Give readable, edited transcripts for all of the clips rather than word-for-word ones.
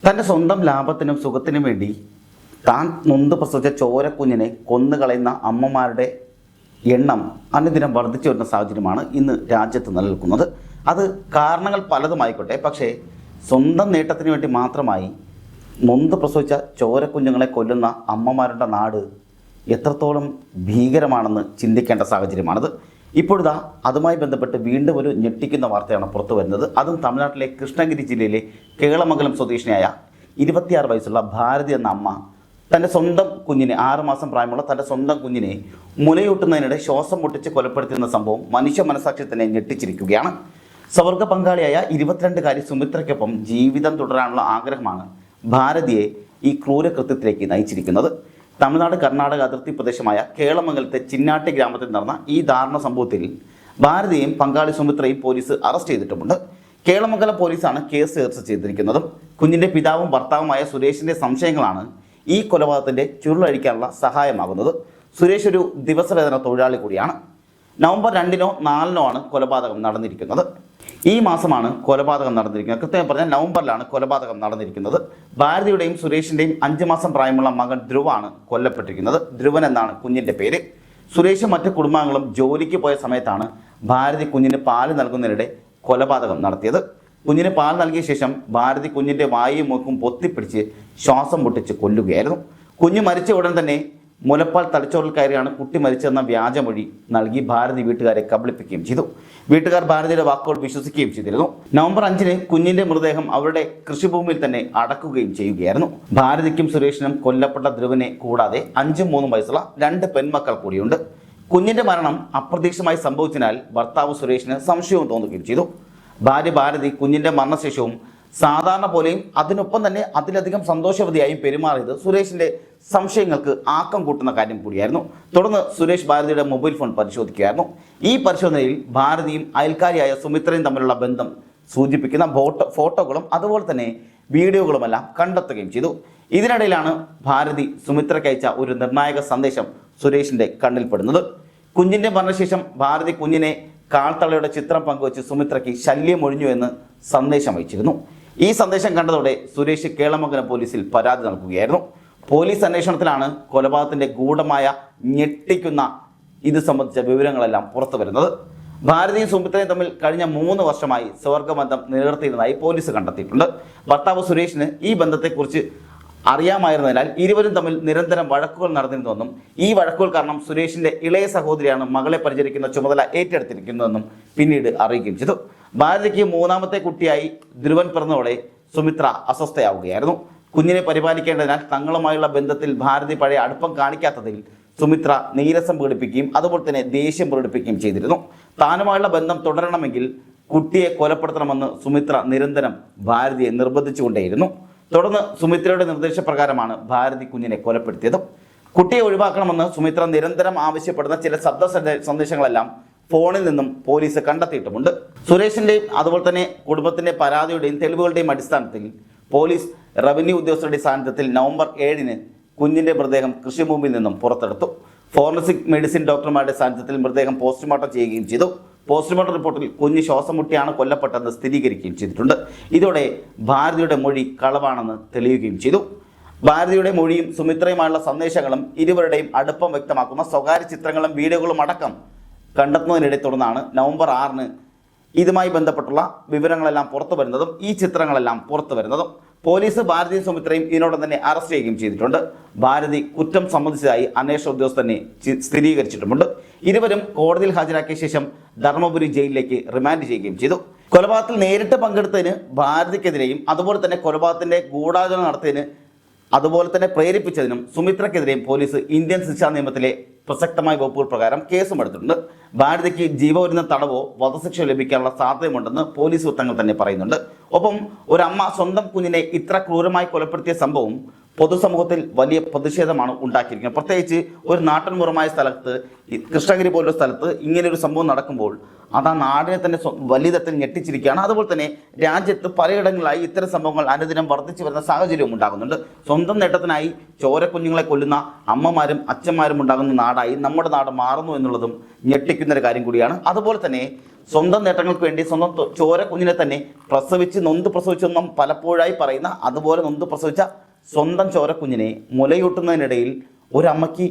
തൻ്റെ സ്വന്തം ലാഭത്തിനും സുഖത്തിനും വേണ്ടി താൻ നൊന്ത് പ്രസവിച്ച ചോരക്കുഞ്ഞിനെ കൊന്നുകളയുന്ന അമ്മമാരുടെ എണ്ണം അനുദിനം വർദ്ധിച്ചു വരുന്ന സാഹചര്യമാണ് ഇന്ന് രാജ്യത്ത് നിലനിൽക്കുന്നത്. അത് കാരണങ്ങൾ പലതുമായിക്കോട്ടെ, പക്ഷേ സ്വന്തം നേട്ടത്തിന് വേണ്ടി മാത്രമായി നൊന്ത് പ്രസവിച്ച ചോരക്കുഞ്ഞുങ്ങളെ കൊല്ലുന്ന അമ്മമാരുടെ നാട് എത്രത്തോളം ഭീകരമാണെന്ന് ചിന്തിക്കേണ്ട സാഹചര്യമാണത്. ഇപ്പോഴിതാ അതുമായി ബന്ധപ്പെട്ട് വീണ്ടും ഒരു ഞെട്ടിക്കുന്ന വാർത്തയാണ് പുറത്തു വരുന്നത്. അതും തമിഴ്നാട്ടിലെ കൃഷ്ണഗിരി ജില്ലയിലെ കേളമംഗലം സ്വദേശിനിയായ 26 വയസ്സുള്ള ഭാരതി എന്ന അമ്മ തൻ്റെ സ്വന്തം കുഞ്ഞിനെ, 6 മാസം പ്രായമുള്ള തൻ്റെ സ്വന്തം കുഞ്ഞിനെ മുലയൂട്ടുന്നതിനിടെ ശ്വാസം മുട്ടിച്ച് കൊലപ്പെടുത്തുന്ന സംഭവം മനുഷ്യ മനസാക്ഷി തന്നെ ഞെട്ടിച്ചിരിക്കുകയാണ്. സവർഗ പങ്കാളിയായ 22-കാരി സുമിത്രയ്ക്കൊപ്പം ജീവിതം തുടരാനുള്ള ആഗ്രഹമാണ് ഭാരതിയെ ഈ ക്രൂരകൃത്യത്തിലേക്ക് നയിച്ചിരിക്കുന്നത്. തമിഴ്നാട് കർണാടക അതിർത്തി പ്രദേശമായ കേളമംഗലത്തെ ചിന്നാട്ടി ഗ്രാമത്തിൽ നടന്ന ഈ ദാരുണ സംഭവത്തിൽ ഭാരതിയെയും പങ്കാളി സുമിത്രയും പോലീസ് അറസ്റ്റ് ചെയ്തിട്ടുമുണ്ട്. കേളമംഗലം പോലീസാണ് കേസ് രജിസ്റ്റർ ചെയ്തിരിക്കുന്നതും. കുഞ്ഞിൻ്റെ പിതാവും ഭർത്താവുമായ സുരേഷിൻ്റെ സംശയങ്ങളാണ് ഈ കൊലപാതകത്തിൻ്റെ ചുരുളഴിക്കാനുള്ള സഹായമാകുന്നത്. സുരേഷ് ഒരു ദിവസവേതന തൊഴിലാളി കൂടിയാണ്. നവംബർ 2-നോ 4-നോ ആണ് കൊലപാതകം നടന്നിരിക്കുന്നത്. ഈ മാസമാണ് കൊലപാതകം നടന്നിരിക്കുന്നത്. കൃത്യമായി പറഞ്ഞാൽ നവംബറിലാണ് കൊലപാതകം നടന്നിരിക്കുന്നത്. ഭാരതിയുടെയും സുരേഷിൻ്റെയും 5 മാസം പ്രായമുള്ള മകൻ ധ്രുവാണ് കൊല്ലപ്പെട്ടിരിക്കുന്നത്. ധ്രുവൻ എന്നാണ് കുഞ്ഞിൻ്റെ പേര്. സുരേഷും മറ്റ് കുടുംബാംഗങ്ങളും ജോലിക്ക് പോയ സമയത്താണ് ഭാരതി കുഞ്ഞിന് പാല് നൽകുന്നതിനിടെ കൊലപാതകം നടത്തിയത്. കുഞ്ഞിന് പാൽ നൽകിയ ശേഷം ഭാരതി കുഞ്ഞിൻ്റെ വായും മൂക്കും പൊത്തിപ്പിടിച്ച് ശ്വാസം മുട്ടിച്ച് കൊല്ലുകയായിരുന്നു. കുഞ്ഞ് മരിച്ച ഉടൻ തന്നെ മുലപ്പാൽ തലച്ചോറിൽ കയറിയാണ് കുട്ടി മരിച്ചെന്ന വ്യാജമൊഴി നൽകി ഭാരതി വീട്ടുകാരെ കബളിപ്പിക്കുകയും ചെയ്തു. വീട്ടുകാർ ഭാരതിയുടെ വാക്കുകൾ വിശ്വസിക്കുകയും ചെയ്തിരുന്നു. നവംബർ 5-ന് കുഞ്ഞിൻ്റെ മൃതദേഹം അവരുടെ കൃഷിഭൂമിയിൽ തന്നെ അടക്കുകയും ചെയ്യുകയായിരുന്നു. ഭാരതിക്കും സുരേഷിനും കൊല്ലപ്പെട്ട ധ്രുവനെ കൂടാതെ 5-ഉം 3-ഉം വയസ്സുള്ള 2 പെൺമക്കൾ കൂടിയുണ്ട്. കുഞ്ഞിൻ്റെ മരണം അപ്രതീക്ഷിതമായി സംഭവിച്ചതിനാൽ ഭർത്താവ് സുരേഷിന് സംശയവും തോന്നുകയും ചെയ്തു. ഭാര്യ ഭാരതി കുഞ്ഞിൻ്റെ മരണശേഷവും സാധാരണ പോലെയും അതിനൊപ്പം തന്നെ അതിലധികം സന്തോഷവതിയായും പെരുമാറിയത് സുരേഷിൻ്റെ സംശയങ്ങൾക്ക് ആക്കം കൂട്ടുന്ന കാര്യം കൂടിയായിരുന്നു. തുടർന്ന് സുരേഷ് ഭാരതിയുടെ മൊബൈൽ ഫോൺ പരിശോധിക്കുകയായിരുന്നു. ഈ പരിശോധനയിൽ ഭാരതിയും അയൽക്കാരിയായ സുമിത്രയും തമ്മിലുള്ള ബന്ധം സൂചിപ്പിക്കുന്ന ഫോട്ടോകളും അതുപോലെ തന്നെ വീഡിയോകളുമെല്ലാം കണ്ടെത്തുകയും ചെയ്തു. ഇതിനിടയിലാണ് ഭാരതി സുമിത്രയ്ക്ക് അയച്ച ഒരു നിർണായക സന്ദേശം സുരേഷിൻ്റെ കണ്ണിൽപ്പെടുന്നത്. കുഞ്ഞിൻ്റെ മരണശേഷം ഭാരതി കുഞ്ഞിനെ കാൽത്തളയുടെ ചിത്രം പങ്കുവച്ച് സുമിത്രയ്ക്ക് ശല്യം ഒഴിഞ്ഞു എന്ന് സന്ദേശം അയച്ചിരുന്നു. ഈ സന്ദേശം കണ്ടതോടെ സുരേഷ് കേളമംഗലം പോലീസിൽ പരാതി നൽകുകയായിരുന്നു. പോലീസ് അന്വേഷണത്തിലാണ് കൊലപാതകത്തിൻ്റെ ഗൂഢമായ ഞെട്ടിക്കുന്ന ഇത് സംബന്ധിച്ച വിവരങ്ങളെല്ലാം പുറത്തു വരുന്നത്. ഭാരതിയും സുമിത്രയും തമ്മിൽ കഴിഞ്ഞ 3 വർഷമായി സ്വർഗബന്ധം നിലനിർത്തിയിരുന്നതായി പോലീസ് കണ്ടെത്തിയിട്ടുണ്ട്. ഭർത്താവ് സുരേഷിന് ഈ ബന്ധത്തെക്കുറിച്ച് അറിയാമായിരുന്നതിനാൽ ഇരുവരും തമ്മിൽ നിരന്തരം വഴക്കുകൾ നടന്നിരുന്നുവെന്നും ഈ വഴക്കുകൾ കാരണം സുരേഷിൻ്റെ ഇളയ സഹോദരിയാണ് മകളെ പരിചരിക്കുന്ന ചുമതല ഏറ്റെടുത്തിരിക്കുന്നതെന്നും പിന്നീട് അറിയുകയും ചെയ്തു. ഭാരതിക്ക് 3ാമത്തെ കുട്ടിയായി ധ്രുവൻ പിറന്നതോടെ സുമിത്ര അസ്വസ്ഥയാവുകയായിരുന്നു. കുഞ്ഞിനെ പരിപാലിക്കേണ്ടതിനാൽ തങ്ങളുമായുള്ള ബന്ധത്തിൽ ഭാരതി പഴയ അടുപ്പം കാണിക്കാത്തതിൽ സുമിത്ര നീരസം പ്രകടിപ്പിക്കുകയും അതുപോലെ തന്നെ ദേഷ്യം പ്രകടിപ്പിക്കുകയും ചെയ്തിരുന്നു. താനുമായുള്ള ബന്ധം തുടരണമെങ്കിൽ കുട്ടിയെ കൊലപ്പെടുത്തണമെന്ന് സുമിത്ര നിരന്തരം ഭാരതിയെ നിർബന്ധിച്ചുകൊണ്ടേയിരുന്നു. തുടർന്ന് സുമിത്രയുടെ നിർദ്ദേശപ്രകാരമാണ് ഭാരതി കുഞ്ഞിനെ കൊലപ്പെടുത്തിയത്. കുട്ടിയെ ഒഴിവാക്കണമെന്ന് സുമിത്ര നിരന്തരം ആവശ്യപ്പെടുന്ന ചില ശബ്ദ സന്ദേശങ്ങളെല്ലാം ഫോണിൽ നിന്നും പോലീസ് കണ്ടെത്തിയിട്ടുമുണ്ട്. സുരേഷിൻ്റെയും അതുപോലെ തന്നെ കുടുംബത്തിൻ്റെ പരാതിയുടെയും തെളിവുകളുടെയും അടിസ്ഥാനത്തിൽ പോലീസ് റവന്യൂ ഉദ്യോഗസ്ഥരുടെ സാന്നിധ്യത്തിൽ നവംബർ 7-ന് കുഞ്ഞിൻ്റെ മൃതദേഹം കൃഷിഭൂമിയിൽ നിന്നും പുറത്തെടുത്തു. ഫോറൻസിക് മെഡിസിൻ ഡോക്ടർമാരുടെ സാന്നിധ്യത്തിൽ മൃതദേഹം പോസ്റ്റ്മോർട്ടം ചെയ്യുകയും ചെയ്തു. പോസ്റ്റ്മോർട്ടം റിപ്പോർട്ടിൽ കുഞ്ഞ് ശ്വാസം മുട്ടിയാണ് കൊല്ലപ്പെട്ടതെന്ന് സ്ഥിരീകരിക്കുകയും ചെയ്തിട്ടുണ്ട്. ഇതോടെ ഭാരതിയുടെ മൊഴി കളവാണെന്ന് തെളിയുകയും ചെയ്തു. ഭാരതിയുടെ മൊഴിയും സുമിത്രയുമായുള്ള സന്ദേശങ്ങളും ഇരുവരുടെയും അടുപ്പം വ്യക്തമാക്കുന്ന സ്വകാര്യ ചിത്രങ്ങളും വീഡിയോകളും അടക്കം കണ്ടെത്തുന്നതിനിടെ തുടർന്നാണ് നവംബർ 6-ന് ഇതുമായി ബന്ധപ്പെട്ടുള്ള വിവരങ്ങളെല്ലാം പുറത്തു വരുന്നതും ഈ ചിത്രങ്ങളെല്ലാം പുറത്തു വരുന്നതും. പോലീസ് ഭാരതിയും സുമിത്രയും ഇതിനോടൊപ്പം തന്നെ അറസ്റ്റ് ചെയ്യുകയും ചെയ്തിട്ടുണ്ട്. ഭാരതി കുറ്റം സംബന്ധിച്ചതായി അന്വേഷണ ഉദ്യോഗസ്ഥർ തന്നെ സ്ഥിരീകരിച്ചിട്ടുമുണ്ട്. ഇരുവരും കോടതിയിൽ ഹാജരാക്കിയ ശേഷം ധർമ്മപുരി ജയിലിലേക്ക് റിമാൻഡ് ചെയ്യുകയും ചെയ്തു. കൊലപാതകത്തിൽ നേരിട്ട് പങ്കെടുത്തതിന് ഭാരതിക്കെതിരെയും അതുപോലെ തന്നെ കൊലപാതകത്തിൻ്റെ ഗൂഢാലോചന നടത്തിയതിന് അതുപോലെ തന്നെ പ്രേരിപ്പിച്ചതിനും സുമിത്രയ്ക്കെതിരെയും പോലീസ് ഇന്ത്യൻ ശിക്ഷാ നിയമത്തിലെ പ്രസക്തമായ വകുപ്പുകൾ പ്രകാരം കേസും എടുത്തിട്ടുണ്ട്. ഭാരതിക്ക് ജീവപര്യന്തം തടവോ വധശിക്ഷ ലഭിക്കാനുള്ള സാധ്യതയുണ്ടെന്ന് പോലീസ് വൃത്തങ്ങൾ തന്നെ പറയുന്നുണ്ട്. ഒപ്പം ഒരമ്മ സ്വന്തം കുഞ്ഞിനെ ഇത്ര ക്രൂരമായി കൊലപ്പെടുത്തിയ സംഭവം പൊതുസമൂഹത്തിൽ വലിയ പ്രതിഷേധമാണ് ഉണ്ടാക്കിയിരിക്കുന്നത്. പ്രത്യേകിച്ച് ഒരു നാട്ടിൻപുറമായ സ്ഥലത്ത്, കൃഷ്ണഗിരി പോലുള്ള സ്ഥലത്ത് ഇങ്ങനെയൊരു സംഭവം നടക്കുമ്പോൾ അത് ആ നാടിനെ തന്നെ വലിയ തരത്തിൽ ഞെട്ടിച്ചിരിക്കുകയാണ്. അതുപോലെ തന്നെ രാജ്യത്ത് പലയിടങ്ങളിലായി ഇത്തരം സംഭവങ്ങൾ അനുദിനം വർദ്ധിച്ചു വരുന്ന സാഹചര്യവും ഉണ്ടാകുന്നുണ്ട്. സ്വന്തം നേട്ടത്തിനായി ചോരക്കുഞ്ഞുങ്ങളെ കൊല്ലുന്ന അമ്മമാരും അച്ഛന്മാരും ഉണ്ടാകുന്ന നാടായി നമ്മുടെ നാട് മാറുന്നു എന്നുള്ളതും ഞെട്ടിക്കുന്നൊരു കാര്യം കൂടിയാണ്. അതുപോലെ തന്നെ സ്വന്തം നേട്ടങ്ങൾക്ക് വേണ്ടി സ്വന്തം ചോര കുഞ്ഞിനെ തന്നെ പ്രസവിച്ച് നൊന്ത് പ്രസവിച്ചെന്നും പലപ്പോഴായി പറയുന്ന, അതുപോലെ നൊന്ത് പ്രസവിച്ച സ്വന്തം ചോര കുഞ്ഞിനെ മുലയൂട്ടുന്നതിനിടയിൽ ഒരമ്മയ്ക്ക്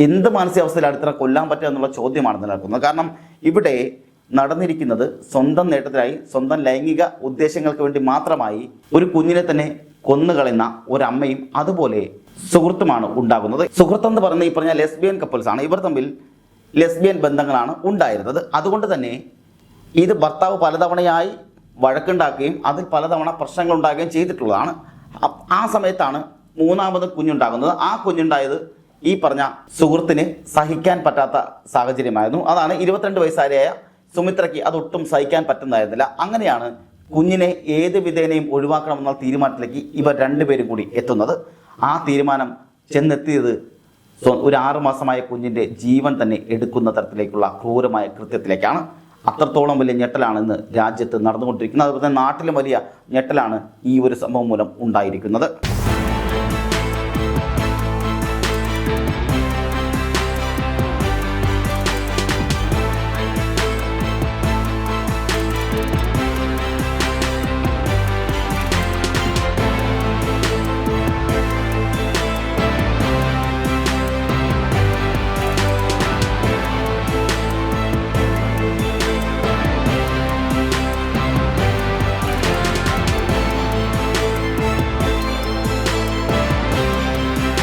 എന്ത് മാനസികാവസ്ഥയിലാണ് ഇത്ര കൊല്ലാൻ പറ്റുക എന്നുള്ള ചോദ്യമാണ് നിലനിൽക്കുന്നത്. കാരണം ഇവിടെ നടന്നിരിക്കുന്നത് സ്വന്തം നേട്ടത്തിനായി, സ്വന്തം ലൈംഗിക ഉദ്ദേശങ്ങൾക്ക് വേണ്ടി മാത്രമായി ഒരു കുഞ്ഞിനെ തന്നെ കൊന്നുകളയുന്ന ഒരമ്മയും അതുപോലെ സുഹൃത്തുമാണ് ഉണ്ടാകുന്നത്. സുഹൃത്തെന്ന് പറയുന്ന ഈ പറഞ്ഞ ലെസ്ബിയൻ കപ്പിൾസ് ആണ്. ഇവർ തമ്മിൽ ലെസ്ബിയൻ ബന്ധങ്ങളാണ് ഉണ്ടായിരുന്നത്. അതുകൊണ്ട് തന്നെ ഇത് ഭർത്താവ് പലതവണയായി വഴക്കുണ്ടാക്കുകയും അതിൽ പലതവണ പ്രശ്നങ്ങൾ ഉണ്ടാകുകയും ചെയ്തിട്ടുള്ളതാണ്. ആ സമയത്താണ് മൂന്നാമത് കുഞ്ഞുണ്ടാകുന്നത്. ആ കുഞ്ഞുണ്ടായത് ഈ പറഞ്ഞ സുഹൃത്തിന് സഹിക്കാൻ പറ്റാത്ത സാഹചര്യമായിരുന്നു. അതാണ് 22 വയസ്സുകാരിയായ സുമിത്രയ്ക്ക് അതൊട്ടും സഹിക്കാൻ പറ്റുന്നതായിരുന്നില്ല. അങ്ങനെയാണ് കുഞ്ഞിനെ ഏത് വിധേനയും ഒഴിവാക്കണമെന്ന തീരുമാനത്തിലേക്ക് ഇവർ രണ്ടുപേരും കൂടി എത്തുന്നത്. ആ തീരുമാനം ചെന്നെത്തിയത് ഒരു 6 മാസമായ കുഞ്ഞിൻ്റെ ജീവൻ തന്നെ എടുക്കുന്ന തരത്തിലേക്കുള്ള ക്രൂരമായ കൃത്യത്തിലേക്കാണ്. അത്രത്തോളം വലിയ ഞെട്ടലാണ് ഇന്ന് രാജ്യത്ത് നടന്നുകൊണ്ടിരിക്കുന്നത്. അതുപോലെ തന്നെ നാട്ടിലും വലിയ ഞെട്ടലാണ് ഈ ഒരു സംഭവം മൂലം ഉണ്ടായിരിക്കുന്നത്.